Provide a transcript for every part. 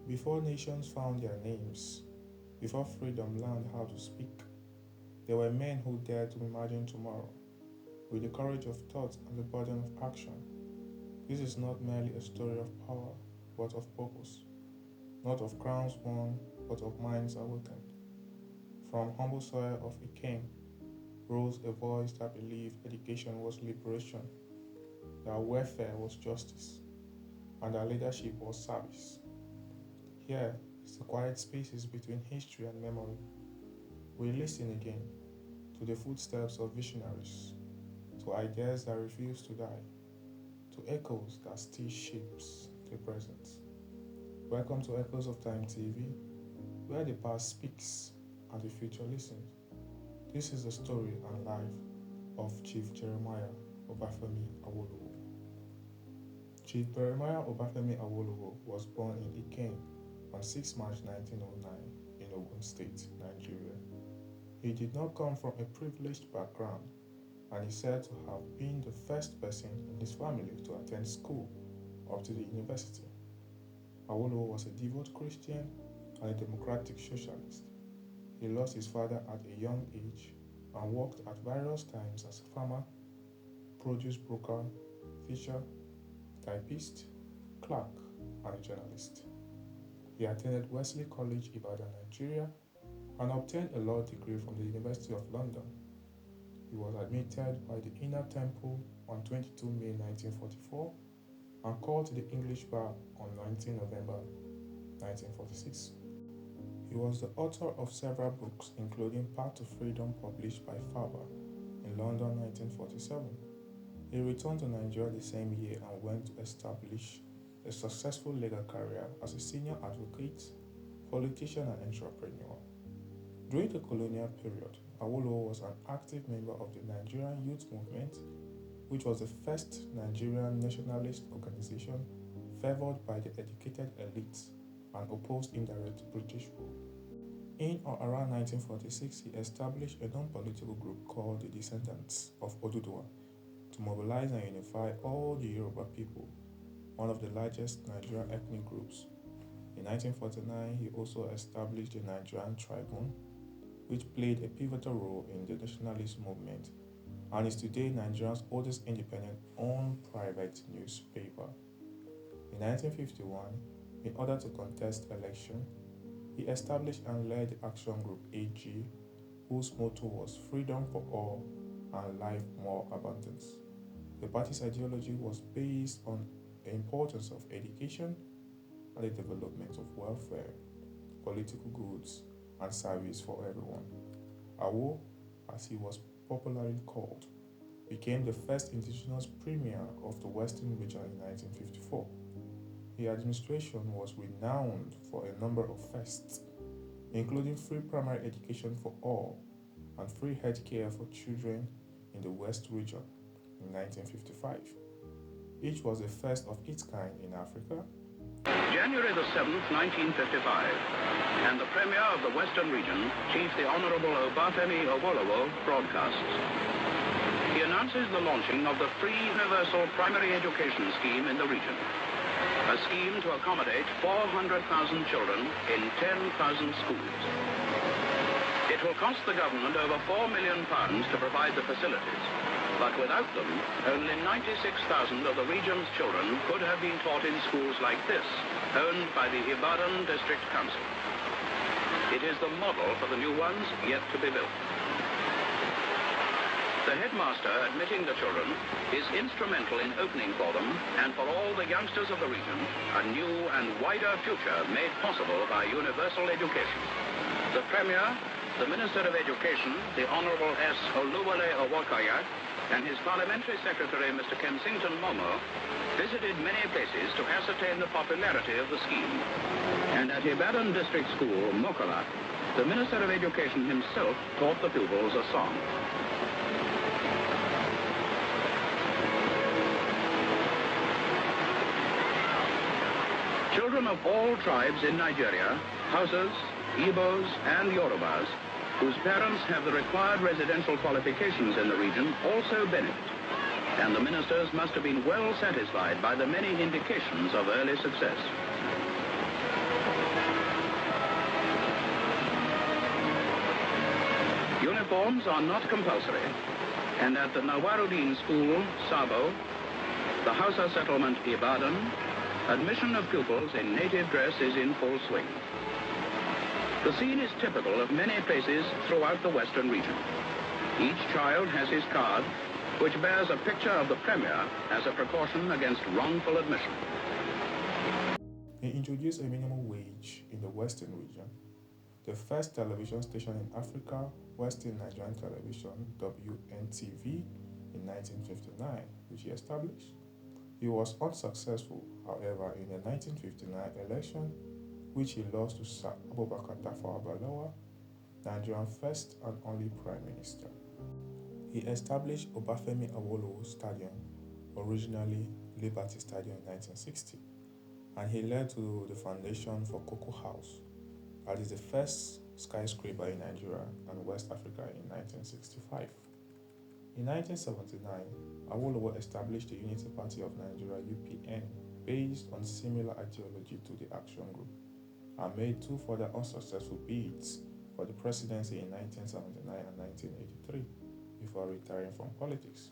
Before nations found their names, before freedom learned how to speak, there were men who dared to imagine tomorrow, with the courage of thought and the burden of action. This is not merely a story of power, but of purpose, not of crowns won, but of minds awakened. From humble soil of Ikem rose a voice that believed education was liberation, that welfare was justice, and that leadership was service. Here is the quiet spaces between history and memory. We listen again to the footsteps of visionaries, to ideas that refuse to die, to echoes that still shapes the present. Welcome to Echoes of Time TV, where the past speaks and the future listens. This is the story and life of Chief Jeremiah Obafemi Awolowo. Chief Jeremiah Obafemi Awolowo was born in Ikem on 6 March 1909 in Ogun State, Nigeria. He did not come from a privileged background, and is said to have been the first person in his family to attend school up to the university. Awolowo was a devout Christian and a democratic socialist. He lost his father at a young age and worked at various times as a farmer, produce broker, fisher, typist, clerk, and a journalist. He attended Wesley College, Ibadan, Nigeria, and obtained a law degree from the University of London. He was admitted by the Inner Temple on 22 May 1944 and called to the English bar on 19 November 1946. He was the author of several books, including Path to Freedom, published by Faber in London 1947. He returned to Nigeria the same year and went to establish a successful legal career as a senior advocate, politician, and entrepreneur. During the colonial period, Awolowo was an active member of the Nigerian Youth Movement, which was the first Nigerian nationalist organization favored by the educated elites and opposed indirect British rule. In or around 1946, he established a non-political group called the Descendants of Oduduwa to mobilize and unify all the Yoruba people, one of the largest Nigerian ethnic groups. In 1949, he also established the Nigerian Tribune, which played a pivotal role in the nationalist movement and is today Nigeria's oldest independent owned private newspaper. In 1951, in order to contest election, he established and led the Action Group AG, whose motto was freedom for all and life more abundance. The party's ideology was based on the importance of education and the development of welfare, political goods, and service for everyone. Awo, as he was popularly called, became the first indigenous premier of the Western region in 1954. His administration was renowned for a number of firsts, including free primary education for all and free health care for children in the West region in 1955. Each was the first of its kind in Africa. January the 7th, 1955, and the Premier of the Western region, Chief the Honorable Obafemi Awolowo, broadcasts. He announces the launching of the free universal primary education scheme in the region, a scheme to accommodate 400,000 children in 10,000 schools. It will cost the government over £4 million to provide the facilities, but without them, only 96,000 of the region's children could have been taught in schools like this, owned by the Ibadan District Council. It is the model for the new ones yet to be built. The headmaster admitting the children is instrumental in opening for them and for all the youngsters of the region a new and wider future made possible by universal education. The Premier, the Minister of Education, the Honorable S. Oluwole Owokaya, and his Parliamentary Secretary, Mr. Kensington Momo, visited many places to ascertain the popularity of the scheme. And at Ibadan District School, Mokola, the Minister of Education himself taught the pupils a song. Children of all tribes in Nigeria, Hausas, Igbos, and Yorubas, whose parents have the required residential qualifications in the region, also benefit. And the ministers must have been well satisfied by the many indications of early success. Uniforms are not compulsory, and at the Nawaruddin School, Sabo, the Hausa settlement, Ibadan, admission of pupils in native dress is in full swing. The scene is typical of many places throughout the Western region. Each child has his card, which bears a picture of the Premier as a precaution against wrongful admission. He introduced a minimum wage in the Western region. The first television station in Africa, Western Nigerian Television, WNTV, in 1959, which he established. He was unsuccessful, however, in the 1959 election, which he lost to Sir Abubakar Tafawa Balewa, Nigeria's first and only Prime Minister. He established Obafemi Awolowo Stadium, originally Liberty Stadium, in 1960, and he led to the foundation for Cocoa House, that is the first skyscraper in Nigeria and West Africa, in 1965. In 1979, Awolowo established the Unity Party of Nigeria (UPN) based on similar ideology to the Action Group, and made two further unsuccessful bids for the presidency in 1979 and 1983 before retiring from politics.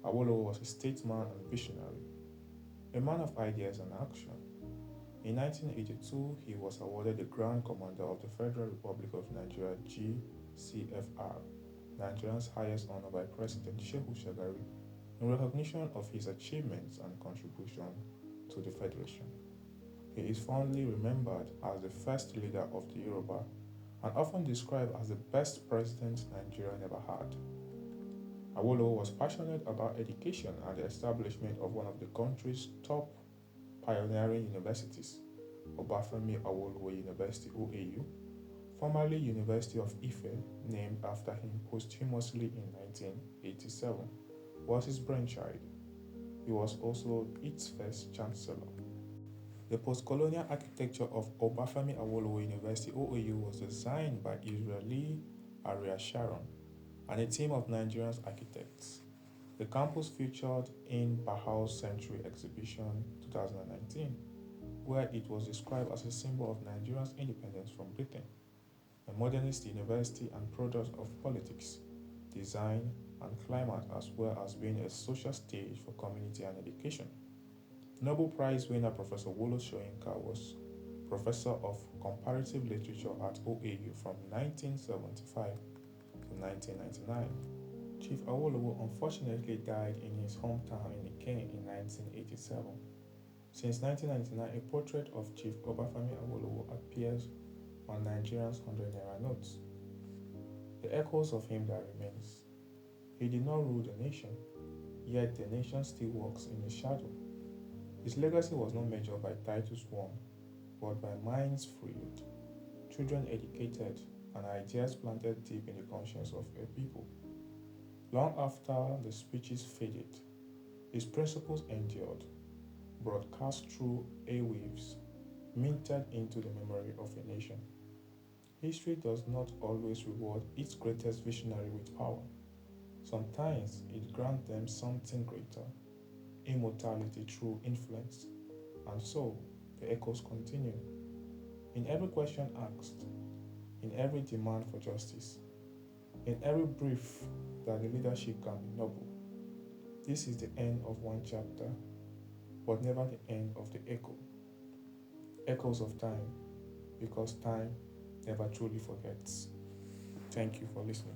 Awolowo was a statesman and visionary, a man of ideas and action. In 1982, he was awarded the Grand Commander of the Federal Republic of Nigeria (GCFR), Nigeria's highest honor, by President Shehu Shagari, in recognition of his achievements and contribution to the Federation. He is fondly remembered as the first leader of the Yoruba and often described as the best president Nigeria ever had. Awolowo was passionate about education and the establishment of one of the country's top pioneering universities, Obafemi Awolowo University (OAU), formerly University of Ife, named after him posthumously in 1987, was his brainchild. He was also its first chancellor. The post-colonial architecture of Obafemi Awolowo University (OAU) was designed by Israeli Ariel Sharon and a team of Nigerian architects. The campus featured in Bauhaus Century Exhibition 2019, where it was described as a symbol of Nigeria's independence from Britain, a modernist university and product of politics, design, and climate, as well as being a social stage for community and education. Nobel Prize winner Professor Wole Soyinka was professor of comparative literature at OAU from 1975 to 1999. Chief Awolowo unfortunately died in his hometown in Ikenne in 1987. Since 1999, a portrait of Chief Obafemi Awolowo appears on Nigeria's 100 Naira notes. The echoes of him that remains. He did not rule the nation, yet the nation still walks in his shadow. His legacy was not measured by titles won, but by minds freed, children educated, and ideas planted deep in the conscience of a people. Long after the speeches faded, his principles endured, broadcast through airwaves, minted into the memory of a nation. History does not always reward its greatest visionary with power. Sometimes it grants them something greater, immortality through influence. And so, the echoes continue. In every question asked, in every demand for justice, in every brief that the leadership can be noble. This is the end of one chapter, but never the end of the echo. Echoes of time, because time never truly forgets. Thank you for listening.